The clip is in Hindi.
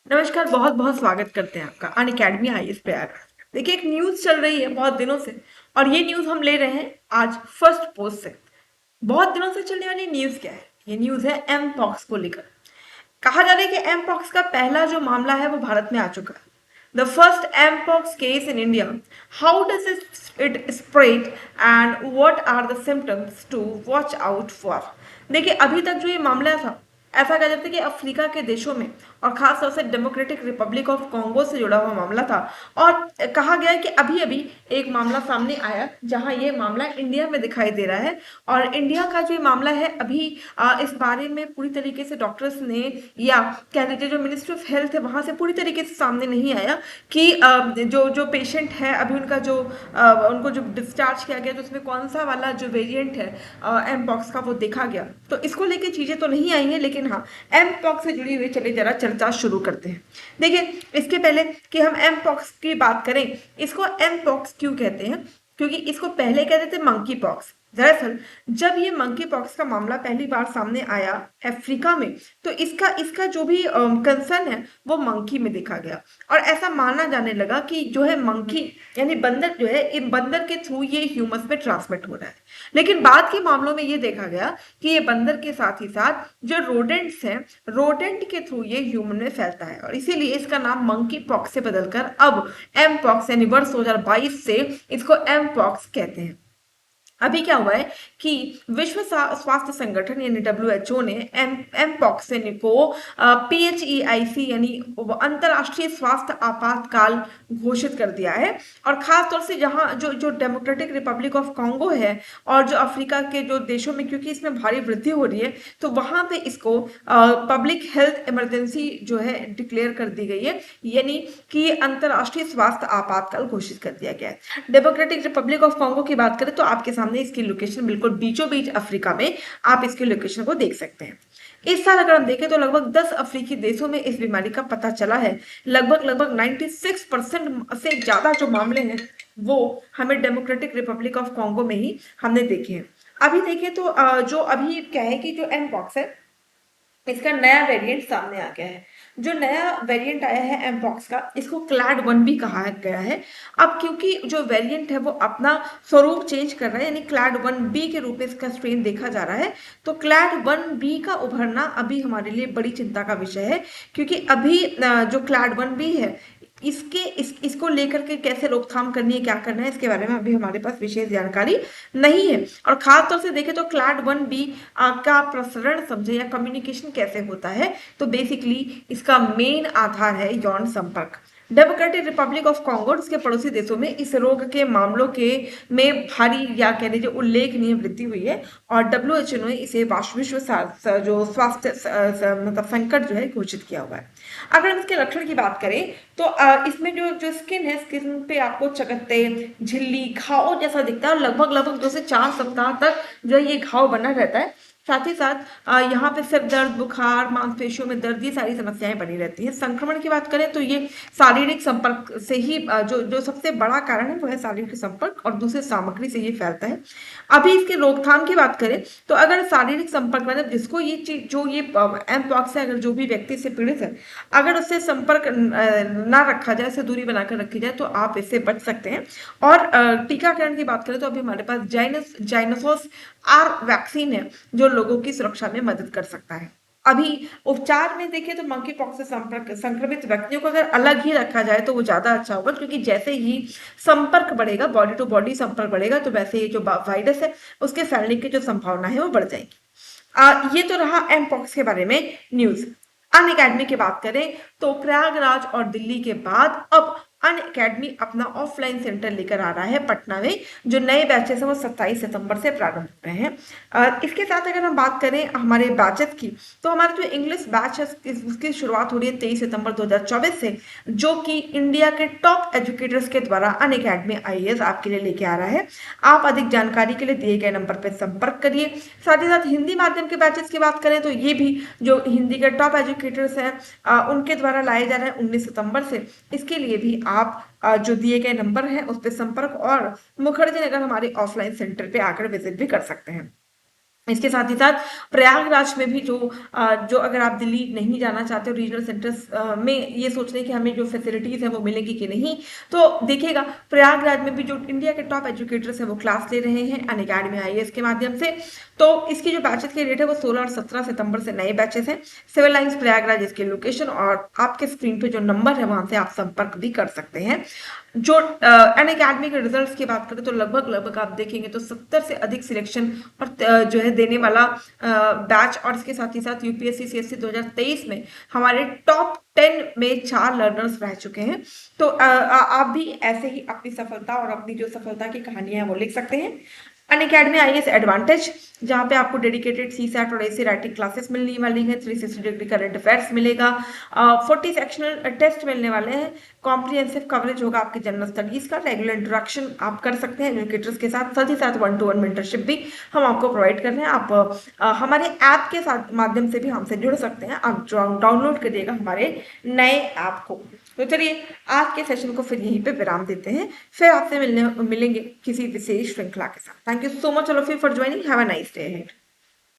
नमस्कार। बहुत बहुत स्वागत करते हैं आपका अन अकेडमी आईएएस प्रयागराज। देखिए, एक न्यूज चल रही है बहुत दिनों से, और ये न्यूज हम ले रहे हैं आज फर्स्ट पोस्ट से। बहुत दिनों से चलने वाली न्यूज क्या है? ये न्यूज है एम पॉक्स को लेकर। कहा जा रहा है कि एम पॉक्स का पहला जो मामला है वो भारत में आ चुका है। The first M pox case in India. How does it spread and what are the symptoms to watch out for. देखिए, अभी तक जो ये मामला था, ऐसा कहा जाता है कि अफ्रीका के देशों में और खासतौर से डेमोक्रेटिक रिपब्लिक ऑफ कॉन्गो से जुड़ा हुआ मामला था। और कहा गया है कि अभी अभी एक मामला सामने आया जहां ये मामला इंडिया में दिखाई दे रहा है। और इंडिया का जो मामला है अभी इस बारे में पूरी तरीके से डॉक्टर्स ने, या कह लीजिए जो मिनिस्ट्री ऑफ हेल्थ है वहां से पूरी तरीके से सामने नहीं आया कि जो जो पेशेंट है अभी उनका जो उनको जो डिस्चार्ज किया गया तो उसमें कौन सा वाला जो वेरिएंट है एम पॉक्स का वो देखा गया। तो इसको लेके चीजें तो नहीं आई हैं, लेकिन हाँ, एम पॉक्स से जुड़ी हुई चलिए जरा चर्चा शुरू करते हैं। देखिए, इसके पहले कि हम एम पॉक्स की बात करें, इसको एम पॉक्स क्यों कहते हैं? क्योंकि इसको पहले कहते थे मंकी पॉक्स। दरअसल जब ये मंकी पॉक्स का मामला पहली बार सामने आया अफ्रीका में, तो इसका इसका जो भी कंसर्न है वो मंकी में देखा गया। और ऐसा माना जाने लगा कि जो है मंकी यानी बंदर जो है, इन बंदर के थ्रू ये ह्यूमंस में ट्रांसमिट हो रहा है। लेकिन बाद के मामलों में ये देखा गया कि ये बंदर के साथ ही साथ जो रोडेंट्स हैं, रोडेंट के थ्रू ये ह्यूमन में फैलता है, और इसीलिए इसका नाम मंकी पॉक्स से बदलकर अब एम पॉक्स यानी वर्ष 2022 से इसको एम पॉक्स कहते हैं। अभी क्या हुआ है कि विश्व स्वास्थ्य संगठन यानी डब्ल्यूएचओ ने एम एम पॉक्स को पीएचईआईसी यानी अंतर्राष्ट्रीय स्वास्थ्य आपातकाल घोषित कर दिया है। और खास तौर से जहां जो जो डेमोक्रेटिक रिपब्लिक ऑफ कॉन्गो है और जो अफ्रीका के जो देशों में, क्योंकि इसमें भारी वृद्धि हो रही है, तो वहां पे इसको पब्लिक हेल्थ इमरजेंसी जो है डिक्लेयर कर दी गई है, यानी कि अंतर्राष्ट्रीय स्वास्थ्य आपातकाल घोषित कर दिया गया है। डेमोक्रेटिक रिपब्लिक ऑफ कॉन्गो की बात करें तो आपके सामने इसकी लोकेशन बिल्कुल बीचों बीच अफ्रीका में, आप इसकी लोकेशन को देख सकते हैं। इस साल अगर हम देखें तो लगभग 10 अफ्रीकी देशों में इस बीमारी का पता चला है। लगभग लगभग 96% से ज्यादा जो मामले हैं वो हमें डेमोक्रेटिक रिपब्लिक ऑफ कॉन्गो में ही हमने देखे हैं। अभी देखें तो जो अभी क्या है कि जो एम पॉक्स है, इसका नया वेरिएंट सामने आ गया है। जो नया वेरिएंट आया है एमपॉक्स का, इसको क्लैड 1 भी कहा गया है। अब क्योंकि जो वेरिएंट है वो अपना स्वरूप चेंज कर रहा है, यानी क्लैड 1 बी के रूप में इसका स्ट्रेन देखा जा रहा है। तो क्लैड 1 बी का उभरना अभी हमारे लिए बड़ी चिंता का विषय है, क्योंकि अभी जो क्लैड 1 बी है, इसको लेकर के कैसे रोकथाम करनी है, क्या करना है, इसके बारे में अभी हमारे पास विशेष जानकारी नहीं है। और खास तौर से देखें तो क्लैड 1 बी का प्रसरण समझे या कम्युनिकेशन कैसे होता है, तो बेसिकली इसका मेन आधार है यौन संपर्क। डेमोक्रेटिक रिपब्लिक ऑफ कॉन्गो और उसके पड़ोसी देशों में इस रोग के मामलों के में भारी या कह लीजिए उल्लेखनीय वृद्धि हुई है। और डब्ल्यूएचओ ने इसे विश्व जो स्वास्थ्य मतलब संकट जो है घोषित किया हुआ है। अगर हम इसके लक्षण की बात करें तो इसमें जो जो स्किन है, स्किन पे आपको चकत्ते, झिल्ली, घाव जैसा दिखता है, और लगभग लगभग 2 से 4 सप्ताह तक जो ये घाव बना रहता है। साथ ही साथ यहाँ पे सिर दर्द, बुखार, मांसपेशियों में दर्द, ये सारी समस्याएं बनी रहती हैं। संक्रमण की बात करें तो ये शारीरिक संपर्क से ही जो जो सबसे बड़ा कारण है वो है शारीरिक संपर्क, और दूसरे सामग्री से ये फैलता है। अभी इसके रोकथाम की बात करें तो अगर शारीरिक संपर्क मतलब जिसको ये चीज जो ये एम पॉक्स से अगर जो भी व्यक्ति इससे पीड़ित है, अगर उससे संपर्क ना रखा जाए, उससे दूरी बनाकर रखी जाए, तो आप इससे बच सकते हैं। और टीकाकरण की बात करें तो अभी हमारे पास जाइनोसोस आर वैक्सीन है जो लोगों की सुरक्षा में मदद कर सकता है। अभी उपचार में देखें तो मंकी पॉक्स से संपर्क संक्रमित व्यक्तियों को अगर अलग ही रखा जाए तो वो ज्यादा अच्छा होगा, क्योंकि जैसे ही संपर्क बढ़ेगा, बॉडी टू बॉडी संपर्क बढ़ेगा, तो वैसे ये जो वायरस है उसके फैलने की जो संभावना है वो बढ़ जाएगी। ये तो रहा एम पॉक्स के बारे में न्यूज। अन अकेडमी की बात करें तो प्रयागराज और दिल्ली के बाद अब अन अकेडमी अपना ऑफलाइन सेंटर लेकर आ रहा है पटना में। जो नए बैचेस हैं वो 27 सितंबर से प्रारंभ हो रहे हैं। इसके साथ अगर हम बात करें हमारे बैचेस की, तो हमारे जो इंग्लिश बैच है उसकी शुरुआत हो रही है 23 सितंबर 2024 से, जो कि इंडिया के टॉप एजुकेटर्स के द्वारा अन अकेडमी आईएएस आपके लिए लेके आ रहा है। आप अधिक जानकारी के लिए दिए गए नंबर पर संपर्क करिए। साथ ही साथ हिंदी माध्यम के बैचेस की बात करें तो ये भी जो हिंदी के टॉप एजुकेटर्स हैं उनके द्वारा लाए जा रहे हैं 19 सितंबर से। इसके लिए भी आप जो दिए गए नंबर है उस पर संपर्क और मुखर्जी नगर हमारे ऑफलाइन सेंटर पे आकर विजिट भी कर सकते हैं। इसके साथ ही साथ प्रयागराज में भी जो अगर आप दिल्ली नहीं जाना चाहते हो रीजनल सेंटर्स में ये सोच रहे हैं कि हमें जो फैसिलिटीज़ हैं वो मिलेंगी कि नहीं, तो देखिएगा प्रयागराज में भी जो इंडिया के टॉप एजुकेटर्स हैं वो क्लास ले रहे हैं अनअकैडमी आईएएस के माध्यम से। तो इसकी जो बैचेस की डेट है वो 16 और 17 सितंबर से नए बैचेस हैं। सिविल लाइन्स प्रयागराज इसकी लोकेशन, और आपके स्क्रीन पे जो नंबर है वहां से आप संपर्क भी कर सकते हैं। जो अनअकैडमी के रिजल्ट्स की बात करें तो लगभग लगभग आप देखेंगे तो 70 से अधिक सिलेक्शन और जो है देने वाला बैच, और इसके साथ ही साथ यूपीएससी सीएससी 2023 में हमारे टॉप 10 में 4 लर्नर्स रह चुके हैं। तो आप भी ऐसे ही अपनी सफलता और अपनी जो सफलता की कहानियां हैं वो लिख सकते हैं। अनअकैडमी आईएएस एडवांटेज, जहाँ पे आपको डेडिकेटेड सीसैट और एसी राइटिंग क्लासेस मिलने वाली हैं, 360 डिग्री करंट अफेयर्स मिलेगा, 40 सेक्शनल टेस्ट मिलने वाले हैं, कॉम्प्रिहेंसिव कवरेज होगा आपके जनरल स्टडीज का, रेगुलर इंटरेक्शन आप कर सकते हैं एजुकेटर्स के साथ ही साथ 1-to-1 मेंटरशिप भी हम आपको प्रोवाइड कर रहे हैं। आप हमारे ऐप के साथ माध्यम से भी हमसे जुड़ सकते हैं। आप डाउनलोड करिएगा हमारे नए ऐप को। तो चलिए आज के सेशन को फिर यहीं पे विराम देते हैं, फिर आपसे मिलेंगे किसी विशेष श्रृंखला के साथ। Thank you so much all of you for joining. Have a nice day ahead.